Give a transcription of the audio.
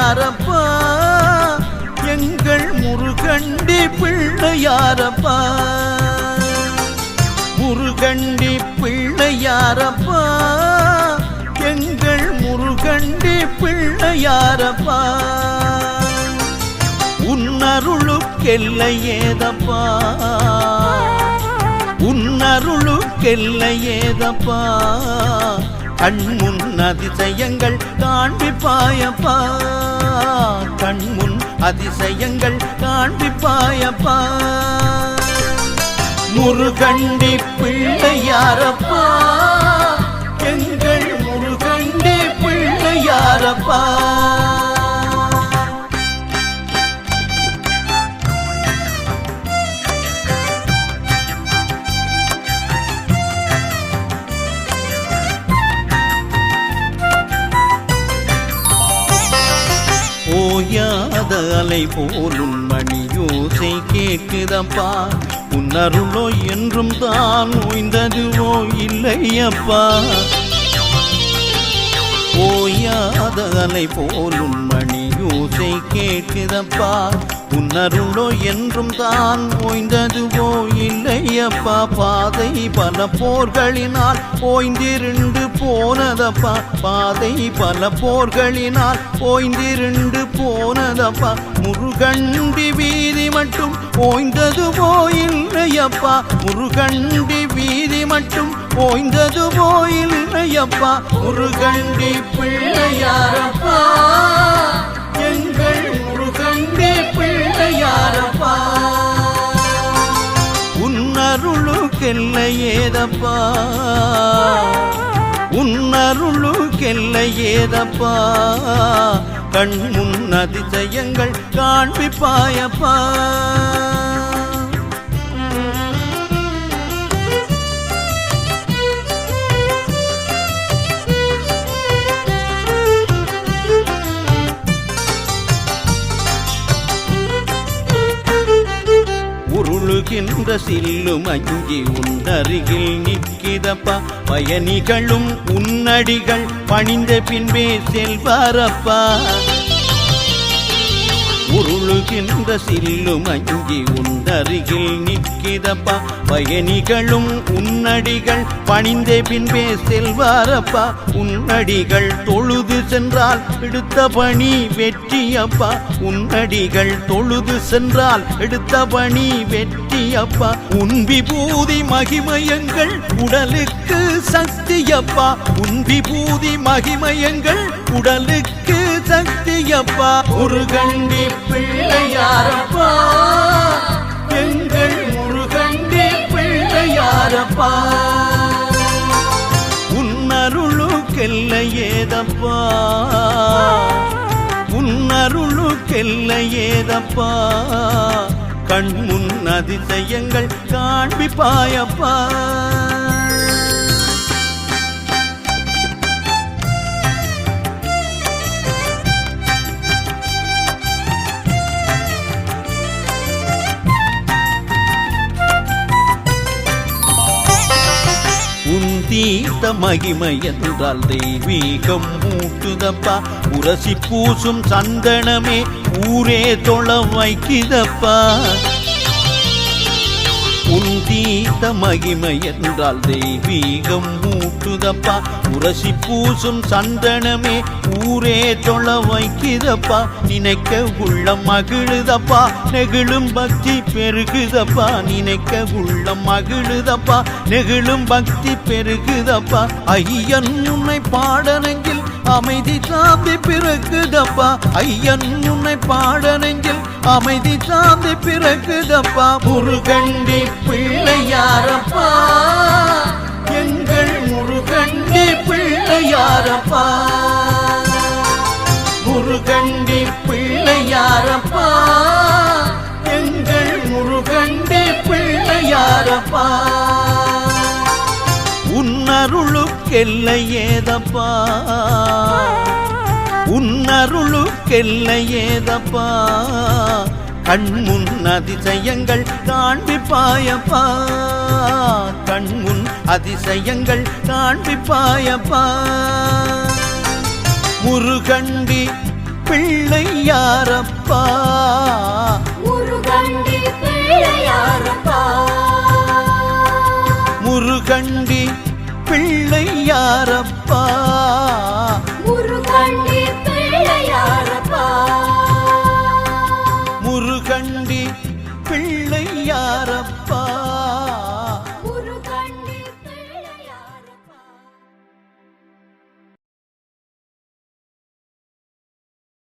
பிள்ளையாரப்பா எங்கள் முருகண்டி பிள்ளையாரப்பா முருகண்டி பிள்ளையாரப்பா எங்கள் முருகண்டி பிள்ளையாரப்பா உன்னருளுக்கெல்லை ஏதப்பா உன்னருளுக்கெல்லை ஏதப்பா கண்முன் அதிசயங்கள் காண்பிப்பாயப்பா கண்முன் அதிசயங்கள் காண்பிப்பாயப்பா முருகண்டி பிள்ளையாரப்பா எங்கள் முருகண்டி பிள்ளையாரப்பா ஓயாத அலை போலும் மணியோசை கேட்குதப்பா உன்னருளோ என்றும் தான் ஓய்ந்ததுவோ இல்லையப்பா ஓயாத அலை போலும் மணியோசை கேட்குதப்பா உன்னருளோ என்றும் தான் ஓய்ந்ததுவோ இல்லையப்பா பாதை பல போர்களினால் ஓய்ந்திருந்து போனதப்பா பாதை பல போர்களினால் ஓய்ந்திருந்து போனதப்பா முருகண்டி வீதி மட்டும் ஓய்ந்ததுவோ இல்லையப்பா முருகண்டி வீதி மட்டும் ஓய்ந்ததுவோ இல்லையப்பா முருகண்டி பிள்ளையாரப்பா எங்கள் முருகண்டி பிள்ளையாரப்பா உன்னருளுக்கெல்லை ஏதப்பா உன்னருளுக்கெல்லை ஏதப்பா கண்முன் அதிசயங்கள் காண்பிப்பாயப்பா உருளுகின்ற சில்லும் அஞ்சி உன்னருகில் நிற்கிதப்பா பயணிகளும் உன்னடிகள் பணிந்த பின்பே செல்வாரப்பா உருளுகின்ற சில்லும் அஞ்சி உன்னருகில் நிற்கிதப்பா பயணிகளும் உன்னடிகள் பணிந்த பின்பே செல்வாரப்பா உன்னடிகள் தொழுது சென்றால் எடுத்த பணி வெற்றியப்பா உன்னடிகள் தொழுது சென்றால் எடுத்த பணி வெற்றியப்பா உன் விபூதி மகிமயங்கள் உடலுக்கு சக்தியப்பா உன் விபூதி மகிமயங்கள் உடலுக்கு சக்தியப்பா முருகண்டி பிள்ளையாரப்பா எங்கள் முருகண்டி பிள்ளையாரப்பா உன்னருளுக்கெல்லை ஏதப்பா உன்னருளுக்கெல்லை ஏதப்பா கண்முன் அதிசயங்கள் காண்பிப்பாயப்பா தீர்த்த மகிமை என்றால் தெய்வீகம் மூட்டுதப்பா உரசி பூசும் சந்தனமே ஊரே தொழ வைக்குதப்பா உன் தீர்த்த மகிமை என்றால் தெய்வீகம் மூட்டுதப்பா உரசி பூசும் சந்தனமே ஊரே தொழ வைக்குதப்பா நினைக்க உள்ளம் மகிழுதப்பா நெகிழும் பக்தி பெருகுதப்பா நினைக்க உள்ளம் மகிழுதப்பா நெகிழும் பக்தி பெருகுதப்பா ஐயன் உன்னை பாடனெங்கில் அமைதி சாந்தி பிறக்குதப்பா ஐயன் உன்னை பாடனெங்கில் அமைதி சாந்தி பிறக்குதப்பா முருகண்டி பிள்ளையாரப்பா எங்கள் முருகண்டி பிள்ளையாரப்பா முருகண்டி பிள்ளையாரப்பா எங்கள் முருகண்டி பிள்ளையாரப்பா உன்னருளுக்கெல்லை ஏதப்பா உன்னருளுக்கெல்லை ஏதப்பா கண்முன் அதிசயங்கள் காண்பிப்பாயப்பா கண்முன் அதிசயங்கள் காண்பிப்பாயப்பா முருகண்டி பிள்ளை பிள்ளையாரப்பா முருகண்டி பிள்ளையாரப்பா